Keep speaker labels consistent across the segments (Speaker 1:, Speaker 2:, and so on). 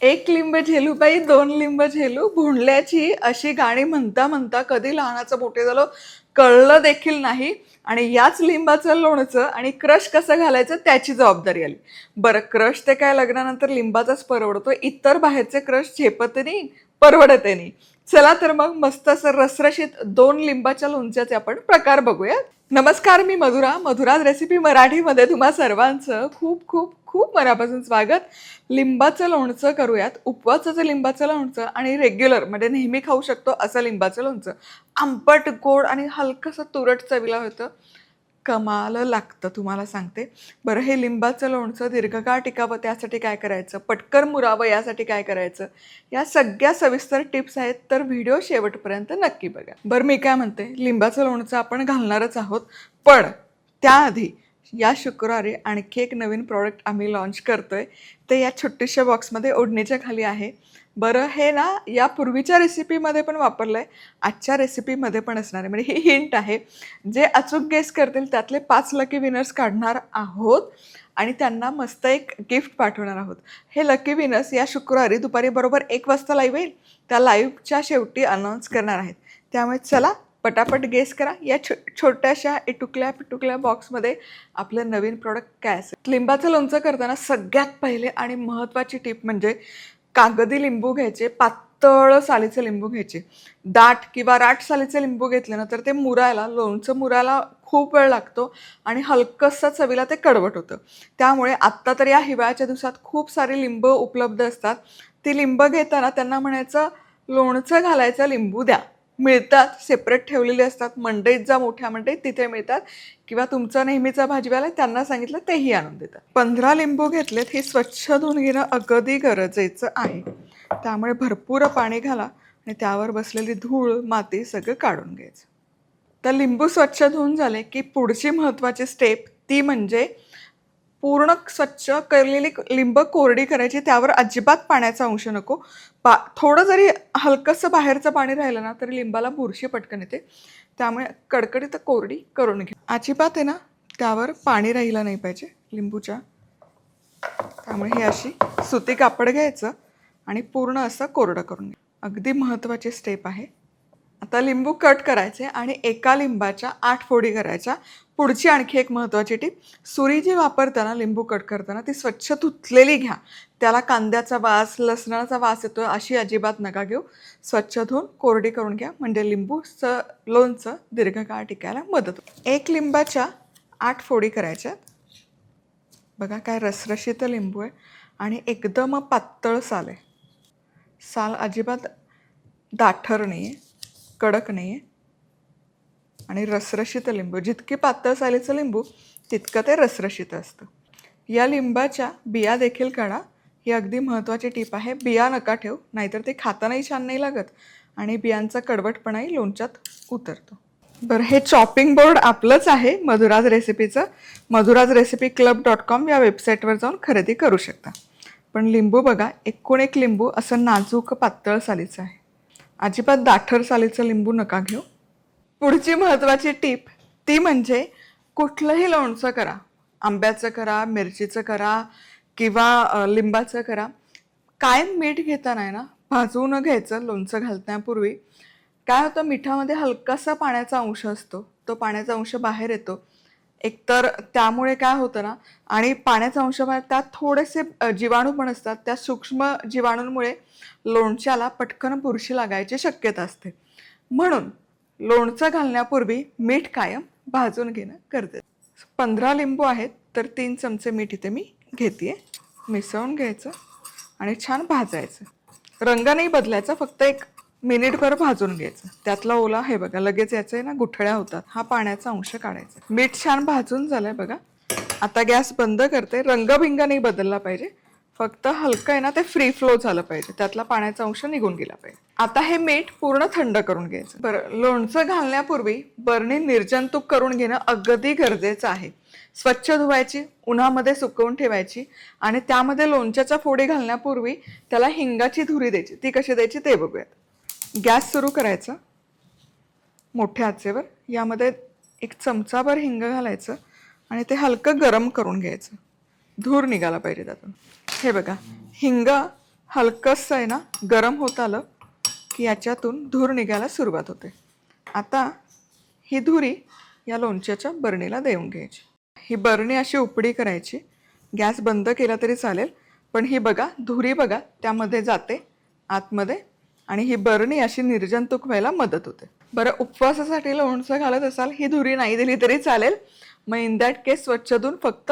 Speaker 1: एक लिंब झेलू बाई दोन लिंब झेलू भुंडल्याची अशी गाणी म्हणता म्हणता कधी लहानाचं मोठे झालं कळलं देखील नाही. आणि याच लिंबाचं लोणचं आणि क्रश कसं घालायचं त्याची जबाबदारी आली. बरं, क्रश ते काय लग्नानंतर लिंबाचाच परवडतो, इतर बाहेरचे क्रश झेपत नाही, परवडत नाही. चला तर मग मस्त असं रसरशीत दोन लिंबाच्या लोणच्याचे आपण प्रकार बघूया. नमस्कार, मी मधुरा. मधुराज रेसिपी मराठीमध्ये तुम्हा सर्वांचं खूप खूप खूप मनापासून स्वागत. लिंबाचं लोणचं करूयात. उपवासाचं लिंबाचं लोणचं आणि रेग्युलर म्हणजे नेहमी खाऊ शकतो असं लिंबाचं लोणचं. आंबट, गोड आणि हलकंसं तुरट चवीला होतं. कमाल लागतं तुम्हाला सांगते. बरं, हे लिंबाचं लोणचं दीर्घकाळ टिकावं त्यासाठी काय करायचं, पटकन मुरावं यासाठी काय करायचं, या सगळ्या सविस्तर टिप्स आहेत, तर व्हिडिओ शेवटपर्यंत नक्की बघा. बरं, मी काय म्हणते, लिंबाचं लोणचं आपण घालणारच आहोत, पण त्याआधी या शुक्रवारी आणखी एक नवीन प्रॉडक्ट आम्ही लॉन्च करतोय. ते या छोट्याशा बॉक्समध्ये ओढणीच्या खाली आहे. बरं, हे ना या पूर्वीच्या रेसिपीमध्ये पण वापरलं आहे, आजच्या रेसिपीमध्ये पण असणार आहे. म्हणजे ही हिंट आहे. जे अचूक गेस करतील त्यातले 5 लकी विनर्स काढणार आहोत आणि त्यांना मस्त एक गिफ्ट पाठवणार आहोत. हे लकी विनर्स या शुक्रवारी दुपारी बरोबर 1 वाजता लाईव्ह येईल, त्या लाईव्हच्या शेवटी अनाऊन्स करणार आहेत. त्यामुळे चला पटापट गेस करा. या छोट्याशा इटुकल्या पिटुकल्या बॉक्समध्ये आपलं नवीन प्रॉडक्ट काय असेल. लिंबाचं लोणचं करताना सगळ्यात पहिले आणि महत्त्वाची टिप म्हणजे कागदी लिंबू घ्यायचे, पातळ सालीचे लिंबू घ्यायचे. दाट किंवा राठ सालीचे लिंबू घेतले ना तर ते मुरायला, लोणचं मुरायला खूप वेळ लागतो आणि हलकंसं चवीला ते कडवट होतं. त्यामुळे आत्ता तर या हिवाळ्याच्या दिवसात खूप सारी लिंब उपलब्ध असतात. ती लिंब घेताना त्यांना म्हणायचं लोणचं घालायचं लिंबू द्या. मिळतात, सेपरेट ठेवलेले असतात. मंडईत जा, मोठ्या मंडईत तिथे मिळतात, किंवा तुमचा नेहमीचा भाजीवाला त्यांना सांगितलं तेही आणून देतात. 15 लिंबू घेतलेत. हे स्वच्छ धुवून घेणं अगदी गरजेचं आहे. त्यामुळे भरपूर पाणी घाला आणि त्यावर बसलेली धूळ माती सगळं काढून घ्यायचं. तर लिंबू स्वच्छ धुवून झाले की पुढची महत्त्वाची स्टेप ती म्हणजे पूर्ण स्वच्छ करलेली लिंब कोरडी करायची. त्यावर अजिबात पाण्याचा अंश नको. थोडं जरी हलकंसं बाहेरचं पाणी राहिलं ना तरी लिंबाला बुरशी पटकन येते. त्यामुळे कडकडीत कोरडी करून घ्या. अजिबात आहे ना त्यावर पाणी राहिलं नाही पाहिजे लिंबूच्या. त्यामुळे हे अशी सुती कापड घ्यायचं आणि पूर्ण असं कोरडं करून घ्या. अगदी महत्त्वाची स्टेप आहे. आता लिंबू कट करायचे आणि एका लिंबाच्या 8 फोडी करायच्या. पुढची आणखी एक महत्त्वाची टिप, सुरी जी वापरताना लिंबू कट करताना ती स्वच्छ धुतलेली घ्या. त्याला कांद्याचा वास, लसणाचा वास येतो अशी अजिबात नका घेऊ. स्वच्छ धुवून कोरडी करून घ्या, म्हणजे लिंबूचं लोणचं दीर्घकाळ टिकायला मदत होते. एक लिंबाच्या 8 फोडी करायच्या. बघा काय रसरशीत लिंबू आहे आणि एकदम पातळ साल आहे. साल अजिबात दाठर नाही आहे, कडक नाही आहे आणि रसरशीत लिंबू. जितकी पातळ सालीचं लिंबू तितकं ते रसरशीत असतं. या लिंबाच्या बिया देखील काढा. ही अगदी महत्त्वाची टीप आहे. बिया नका ठेवू, नाहीतर ते खातानाही छान नाही लागत आणि बियांचा कडवटपणाही लोणच्यात उतरतो. बरं, हे चॉपिंग बोर्ड आपलंच आहे मधुराज रेसिपीचं. madhurazrecipeclub.com या वेबसाईटवर जाऊन खरेदी करू शकता. पण लिंबू बघा, एकूण एक लिंबू असं नाजूक पातळ सालीचं आहे. अजिबात दाठर सालीचं लिंबू नका घेऊ. पुढची महत्त्वाची टीप ती म्हणजे कुठलंही लोणचं करा, आंब्याचं करा, मिरचीचं करा किंवा लिंबाचं करा, कायम मीठ घेताना आहे ना भाजून घ्यायचं. लोणचं घालण्यापूर्वी काय होतं, मिठामध्ये हलकासा पाण्याचा अंश असतो, तो पाण्याचा अंश बाहेर येतो. एकतर त्यामुळे काय होतं ना, आणि पाण्याचा अंश बाहेर, त्यात थोडेसे जीवाणू पण असतात. त्या सूक्ष्म जीवाणूंमुळे लोणच्याला पटकन बुरशी लागायची शक्यता असते. म्हणून लोणचं घालण्यापूर्वी मीठ कायम भाजून घेणं गरजेचं. 15 लिंबू आहेत तर 3 चमचे मीठ इथे मी घेते. मिसळून घ्यायचं आणि छान भाजायचं. रंग नाही बदलायचा, फक्त 1 मिनिटभर भाजून घ्यायचं. त्यातला ओला हे बघा लगेच याचं आहे ना गुठळ्या होतात, हा पाण्याचा अंश काढायचा. मीठ छान भाजून झालंय बघा. आता गॅस बंद करते. रंगबिंग नाही बदलला पाहिजे, फक्त हलकं आहे ना ते फ्री फ्लो झालं पाहिजे, त्यातला पाण्याचा अंश निघून गेला पाहिजे. आता हे मीठ पूर्ण थंड करून घ्यायचं. बरं, लोणचं घालण्यापूर्वी बरणी निर्जंतुक करून घेणं अगदी गरजेचं आहे. स्वच्छ धुवायची, उन्हामध्ये सुकवून ठेवायची आणि त्यामध्ये लोणच्याच्या फोडी घालण्यापूर्वी त्याला हिंगाची धुरी द्यायची. ती कशी द्यायची ते बघूयात. गॅस सुरू करायचा मोठ्या आचेवर. यामध्ये 1 चमचाभर हिंग घालायचं आणि ते हलकं गरम करून घ्यायचं. धूर निघाला पाहिजे त्यातून. हे बघा, हिंग हलकंसं आहे ना गरम होत आलं की याच्यातून धूर निघायला सुरुवात होते. आता ही धुरी या लोणच्याच्या बरणीला देऊन घ्यायची. ही बरणी अशी उपडी करायची. गॅस बंद केला तरी चालेल, पण ही बघा धुरी बघा त्यामध्ये जाते आतमध्ये आणि ही बरणी अशी निर्जंतुक व्हायला मदत होते. बरं, उपवासासाठी लोणचं घालत असाल ही धुरी नाही दिली तरी चालेल. मग इन दॅट केस स्वच्छ धुवून फक्त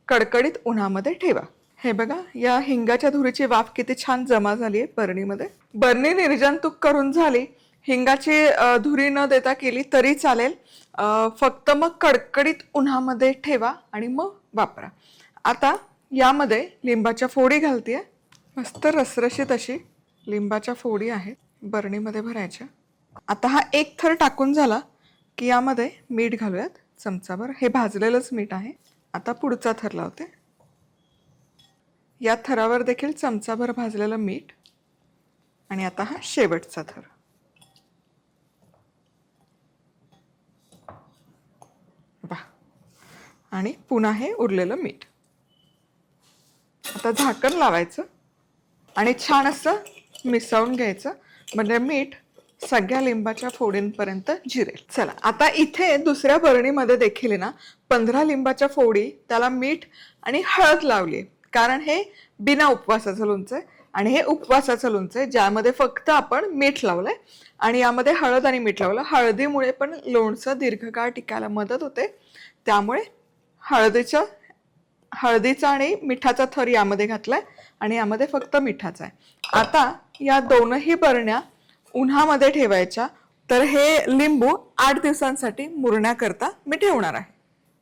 Speaker 1: कडकडीत उन्हामध्ये ठेवा. हे बघा या हिंगाच्या धुरीची वाफ किती छान जमा झाली आहे बरणीमध्ये. बरणी निर्जंतुक करून झाली. हिंगाची धुरी न देता केली तरी चालेल. फक्त मग कडकडीत उन्हामध्ये ठेवा आणि मग वापरा. आता यामध्ये लिंबाच्या फोडी घालतेय. मस्त रसरशीत अशी लिंबाच्या फोडी आहेत बरणीमध्ये भरायच्या. आता हा एक थर टाकून झाला की यामध्ये मीठ घालूयात चमचाभर. हे भाजलेलंच मीठ आहे. आता पुढचा थर लावते. या थरावर देखील चमचाभर भाजलेलं मीठ आणि आता हा शेवटचा थर. आणि पुन्हा हे उरलेलं मीठ. आता झाकण लावायचं आणि छान असं मिसळून घ्यायचं, म्हणजे मीठ सगळ्या लिंबाच्या फोडींपर्यंत जिरेल. चला आता इथे दुसऱ्या बरणीमध्ये देखील ना 15 लिंबाच्या फोडी, त्याला मीठ आणि हळद लावली, कारण हे बिना उपवासाचं लोणचं आहे आणि हे उपवासाचं लोणचं आहे ज्यामध्ये फक्त आपण मीठ लावलंय आणि यामध्ये हळद आणि मीठ लावलं. हळदीमुळे पण लोणचं दीर्घकाळ टिकायला मदत होते, त्यामुळे हळदीचा आणि मिठाचा थर यामध्ये घातलाय आणि यामध्ये फक्त मिठाचा आहे. आता या दोनही बरण्या उन्हामध्ये ठेवायच्या. तर हे लिंबू 8 दिवसांसाठी मुरण्याकरता मी ठेवणार आहे.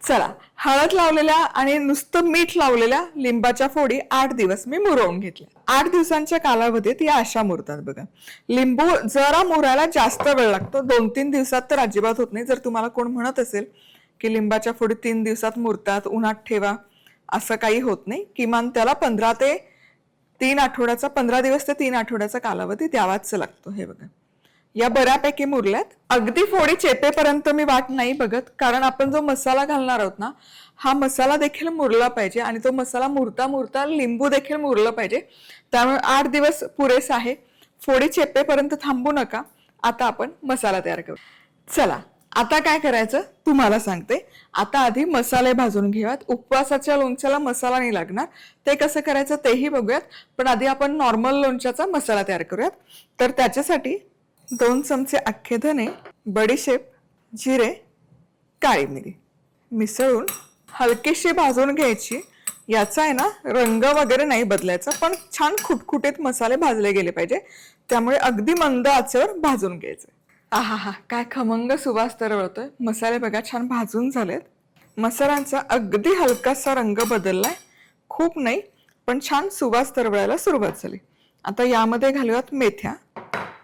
Speaker 1: चला, हळद लावलेल्या आणि नुसतं मीठ लावलेल्या लिंबाच्या फोडी 8 दिवस मी मुरवून घेतल्या. 8 दिवसांच्या कालावधीत या अशा मुरतात बघा. लिंबू जरा मुरायला जास्त वेळ लागतो, 2-3 दिवसात तर अजिबात होत नाही. जर तुम्हाला कोण म्हणत असेल की लिंबाच्या फोडी 3 दिवसात मुरतात, उन्हात ठेवा, असं काही होत नाही. किमान त्याला 15 दिवस ते 3 आठवड्याचा कालावधी द्यावाच लागतो. हे बघा या बऱ्यापैकी मुरल्यात. अगदी फोडी चेपेपर्यंत मी वाट नाही बघत, कारण आपण जो मसाला घालणार आहोत ना, हा मसाला देखील मुरला पाहिजे आणि तो मसाला मुरता मुरता लिंबू देखील मुरलं पाहिजे. त्यामुळे 8 दिवस पुरेस आहे. फोडी चेपेपर्यंत थांबू नका. आता आपण मसाला तयार करू. चला आता काय करायचं तुम्हाला सांगते. आता आधी मसाले भाजून घेऊयात. उपवासाच्या लोणच्याला मसाला नाही लागणार, ते कसं करायचं तेही बघूयात. पण आधी आपण नॉर्मल लोणच्याचा मसाला तयार करूयात. तर त्याच्यासाठी 2 चमचे अख्खे धने, बडीशेप, जिरे, काळी मिरी मिसळून हलकीशी भाजून घ्यायची. याचा आहे ना रंग वगैरे नाही बदलायचा, पण छान खुटखुटीत मसाले भाजले गेले पाहिजे, त्यामुळे अगदी मंद आचेवर भाजून घ्यायचे. आहा, काय खमंग सुवास तरवळतोय. मसाले बघा छान भाजून झालेत. मसाल्यांचा अगदी हलकासा रंग बदललाय, खूप नाही पण छान सुवास तरवळायला सुरुवात झाली. आता यामध्ये घालूयात मेथ्या.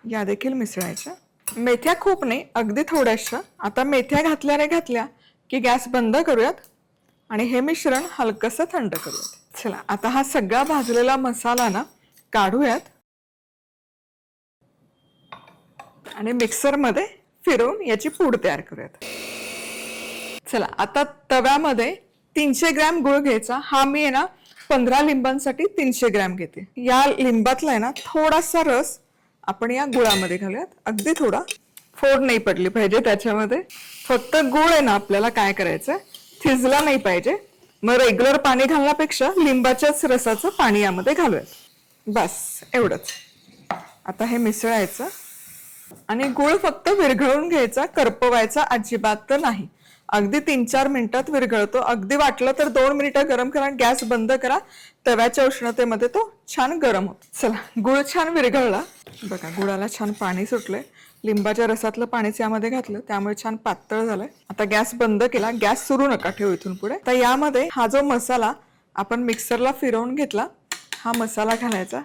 Speaker 1: या देखील मिसळायच्या. मेथ्या खूप नाही, अगदी थोड्याशा. आता मेथ्या घातल्या की गॅस बंद करूयात आणि हे मिश्रण हलकसं थंड करूयात. चला आता हा सगळा भाजलेला मसाला ना काढूयात आणि मिक्सरमध्ये फिरवून याची पूड तयार करूयात. चला आता तव्यामध्ये 300 ग्रॅम गुळ घ्यायचा. हा मी आहे ना 15 लिंबांसाठी 300 ग्रॅम घेते. या लिंबातला आहे ना थोडासा रस आपण या गुळामध्ये घालूयात. अगदी थोडा, फोड नाही पडली पाहिजे त्याच्यामध्ये. फक्त गुळ आहे ना आपल्याला काय करायचंय, थिजला नाही पाहिजे. मग रेग्युलर पाणी घालण्यापेक्षा लिंबाच्याच रसाचं पाणी यामध्ये घालूयात. बस एवढंच. आता हे मिसळायचं आणि गुळ फक्त विरघळून घ्यायचा, करपवायचा अजिबात नाही. अगदी 3-4 मिनिटात विरघळतो. अगदी वाटलं तर 2 मिनिटं गरम करा, गॅस बंद करा. तव्याच्या उष्णतेमध्ये तो छान गरम होतो. चला गुळ छान विरघळला बघा. गुळाला छान पाणी सुटलंय. लिंबाच्या रसातलं पाणीच यामध्ये घातलं, त्यामुळे छान पातळ झालंय. आता गॅस बंद केला. गॅस सुरू नका ठेवू इथून पुढे. तर यामध्ये हा जो मसाला आपण मिक्सरला फिरवून घेतला, हा मसाला घालायचा.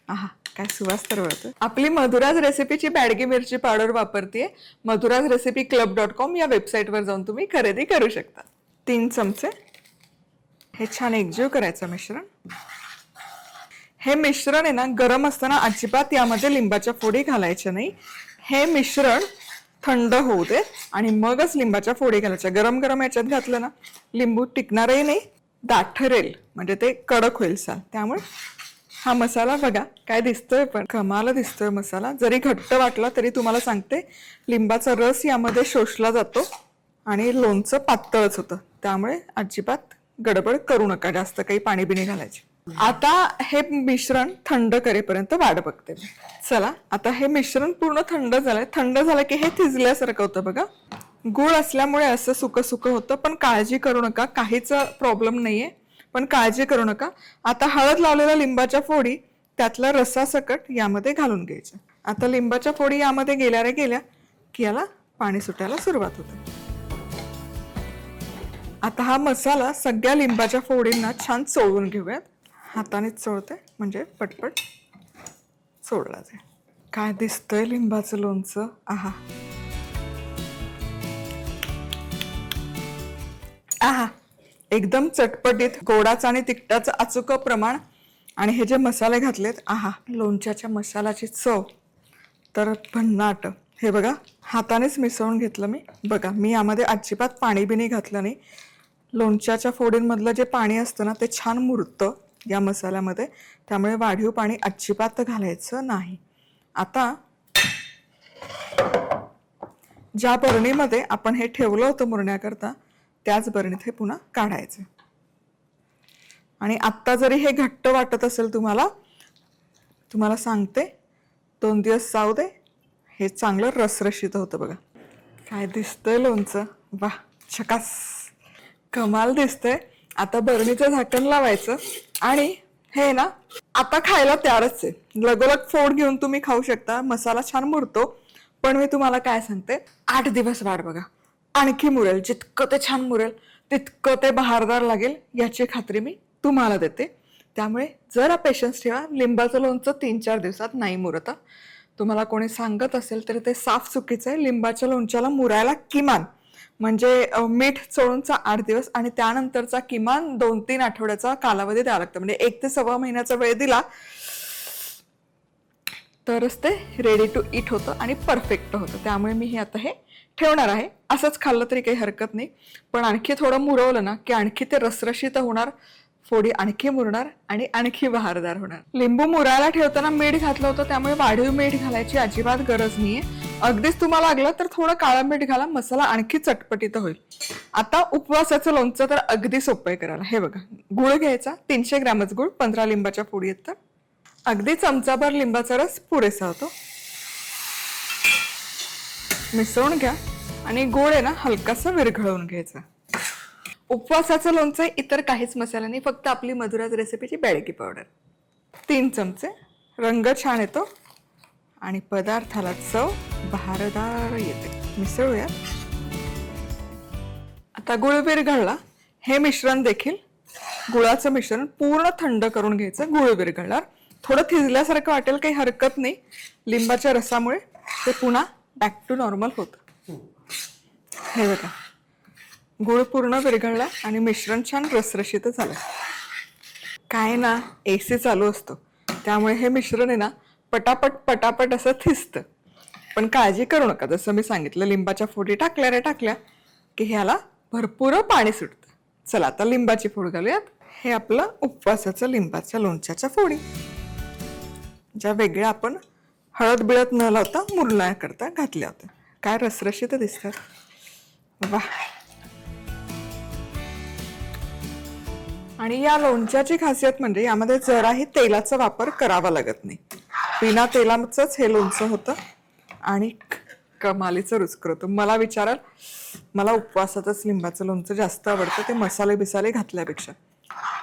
Speaker 1: आहा, काय सुवास तरवळतोय. आपली मधुराज रेसिपीची बॅडगी मिरची पावडर वापरतेय. madhurazrecipeclub.com या वेबसाईटवर जाऊन तुम्ही खरेदी करू शकता. 3 चमचे हे छान एकजीव करायचं मिश्रण. हे मिश्रण आहे ना गरम असताना अजिबात यामध्ये लिंबाच्या फोडी घालायच्या नाही. हे मिश्रण थंड होऊ दे आणि मगच लिंबाच्या फोडी घालायच्या. गरम गरम याच्यात घातलं ना लिंबू टिकणारही नाही, दाठरेल, म्हणजे ते कडक होईल साल. त्यामुळे हा मसाला बघा काय दिसतोय, पण कमाल दिसतोय मसाला. जरी घट्ट वाटला तरी तुम्हाला सांगते लिंबाचा रस यामध्ये शोषला जातो आणि लोणचं पातळच होतं. त्यामुळे अजिबात गडबड करू नका, जास्त काही पाणी बिणी घालायची. आता हे मिश्रण थंड करेपर्यंत वाट बघते मी. चला आता हे मिश्रण पूर्ण थंड झालंय. थंड झालं की हे थिजल्यासारखं होतं बघा. गुळ असल्यामुळे असं सुकं सुकं होतं, पण काळजी करू नका, काहीच प्रॉब्लेम नाहीये. पण काळजी करू नका. आता हळद लावलेल्या लिंबाच्या फोडी त्यातला रसासकट यामध्ये घालून घ्यायच्या. आता लिंबाच्या फोडी यामध्ये गेल्या रे गेल्या की याला पाणी सुटायला सुरुवात होते. आता हा मसाला सगळ्या लिंबाच्या फोडींना छान चोळून घेऊयात. हातानेच चोळते म्हणजे पटपट चोळला जाईल. काय दिसतंय लिंबाचं लोणचं. आहा आहा, एकदम चटपटीत, गोडाचं आणि तिखटाचं अचूक प्रमाण आणि हे जे मसाले घातलेत, आहा, लोणच्याच्या मसाल्याची चव तर भन्नाट. हे बघा हातानेच मिसळून घेतलं मी. बघा मी यामध्ये अजिबात पाणी बिनी घातलं नाही. लोणच्याच्या फोडींमधलं जे पाणी असतं ना ते छान मुरतं या मसाल्यामध्ये, त्यामुळे वाढीव पाणी अजिबात घालायचं नाही. आता ज्या बरणीमध्ये आपण हे ठेवलं होतं मुरण्याकरता त्याच बरणीत हे पुन्हा काढायचं. आणि आत्ता जरी हे घट्ट वाटत असेल तुम्हाला सांगते 2 दिवस जाऊ दे, हे चांगलं रसरशीत होतं. बघा काय दिसतंय लोणचं. वा झकास, कमाल दिसतंय. आता बरणीचं झाकण लावायचं आणि हे ना आता खायला तयारच आहे. लगोलग फोड घेऊन तुम्ही खाऊ शकता. मसाला छान मुरतो. पण मी तुम्हाला काय सांगते, 8 दिवस वाट बघा, आणखी मुरेल. जितकं ते छान मुरेल तितकं ते बहारदार लागेल याची खात्री मी तुम्हाला देते. त्यामुळे जरा पेशन्स ठेवा. लिंबाचं लोणचं 3-4 दिवसात नाही मुरत. तुम्हाला कोणी सांगत असेल तर ते साफ चुकीचं आहे. लिंबाच्या लोणच्याला मुरायला किमान म्हणजे मीठ चोळूनचा 8 दिवस आणि त्यानंतरचा किमान 2-3 आठवड्याचा कालावधी द्यावा लागतो. म्हणजे 1 ते सव्वा महिन्याचा वेळ दिला तरच ते रेडी टू इट होतं आणि परफेक्ट होतं. त्यामुळे मी हे आता हे ठेवणार आहे. असंच खाल्लं तरी काही हरकत नाही, पण आणखी थोडं मुरवलं ना की आणखी ते रसरशीत होणार, फोडी आणखी मुरणार आणि आणखी बहारदार होणार. लिंबू मुरायला ठेवताना मीठ घातलं होतं, त्यामुळे वाढीव मीठ घालायची अजिबात गरज नाहीये. अगदीच तुम्हाला लागलं तर थोडं काळं मीठ घाला, मसाला आणखी चटपटीत होईल. आता उपवासाचं लोणचं तर अगदी सोपं आहे करायला. हे बघा, गुळ घ्यायचा 300 ग्रॅमच गुळ, 15 लिंबाच्या फोडी आहेत तर अगदी चमचाभर लिंबाचा रस पुरेसा होतो. मिसळून घ्या आणि गोड आहे ना हलकासा विरघळवून घ्यायचा. उपवासाचं लोणचं इतर काहीच मसाला नाही, फक्त आपली मधुराज रेसिपीची बेडगी पावडर 3 चमचे. रंग छान येतो आणि पदार्थाला चव बहारदार येते. मिसळूया. आता गुळ विरघळला. हे मिश्रण देखील, गुळाचं मिश्रण पूर्ण थंड करून घ्यायचं. गुळ विरघळणार थोडं थिजल्यासारखं वाटेल, काही हरकत नाही. लिंबाच्या रसामुळे ते पुन्हा बॅक टू नॉर्मल होतं. हे बघा गुळ पूर्ण विरघळला आणि मिश्रण छान रसरशीत झालं. काय ना AC चालू असतो, त्यामुळे हे मिश्रण आहे ना पटापट असं थिजतं. पण काळजी करू नका, जसं मी सांगितलं लिंबाच्या फोडी टाकल्या की ह्याला भरपूर पाणी सुटतं. चला आता लिंबाची फोड घालूयात. हे आपलं उपवासाचं लिंबाच्या लोणच्याच्या फोडी, ज्या वेगळ्या आपण हळद बिळत न लावता मुरण्याकरता घातल्या होत्या. काय रसरशीत दिसतात. वा. आणि या लोणच्याची खासियत म्हणजे यामध्ये जराही तेलाचा वापर करावा लागत नाही. बिना तेलाचंच हे लोणचं होतं आणि कमालीचं रुचकर होतं. मला विचाराल, मला उपवासातच लिंबाचं लोणचं जास्त आवडतं, ते मसाले बिसाले घातल्यापेक्षा.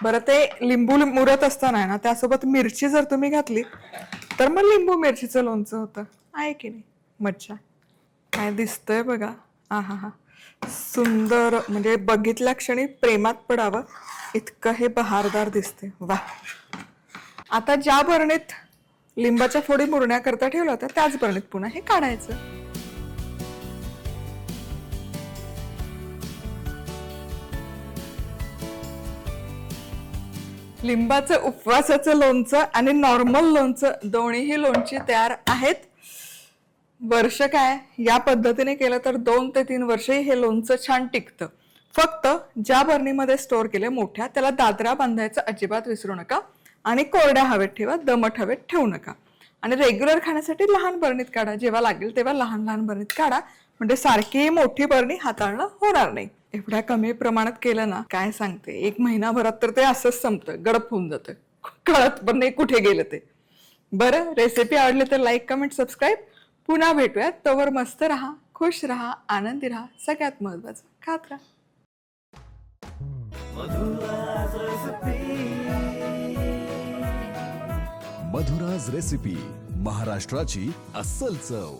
Speaker 1: बरं, ते लिंबू मुरत असताना ना त्यासोबत मिरची जर तुम्ही घातली तर मग लिंबू मिरचीचं लोणचं होतं. आहे की नाही मज्जा. काय दिसतंय बघा. आहा हा, सुंदर, म्हणजे बघितल्या क्षणी प्रेमात पडावं इतकं हे बहारदार दिसते. वा. आता ज्या बरणीत लिंबाच्या फोडी मुरण्याकरता ठेवल्या होत्या त्याच बरणीत पुन्हा हे काढायचं. लिंबाचं उपवासाचं लोणचं आणि नॉर्मल लोणचं दोन्हीही लोणची तयार आहेत. वर्ष काय, या पद्धतीने केलं तर 2 ते 3 वर्षही हे लोणचं छान टिकतं. फक्त ज्या बरणीमध्ये स्टोअर केले मोठ्या, त्याला दादरा बांधायचा अजिबात विसरू नका. आणि कोरड्या हवेत ठेवा, दमट हवेत ठेवू नका. आणि रेग्युलर खाण्यासाठी लहान बरणीत काढा. जेव्हा लागेल तेव्हा लहान लहान बरणीत काढा, म्हणजे सारखी मोठी बरणी हाताळणं होणार नाही. एवढ्या कमी प्रमाणात केलं ना, काय सांगते, 1 महिनाभरात तर ते असंच संपतं, गडप होऊन जातं, कळत पण नाही कुठे गेलं ते. बरं, रेसिपी आवडली तर लाईक, कमेंट, सबस्क्राईब. पुन्हा भेटूयात. तोवर मस्त राहा, खुश राहा, आनंदी राहा. सगळ्यात महत्वाचं, खात राहा.
Speaker 2: मधुराज रेसिपी, महाराष्ट्राची अस्सल चव.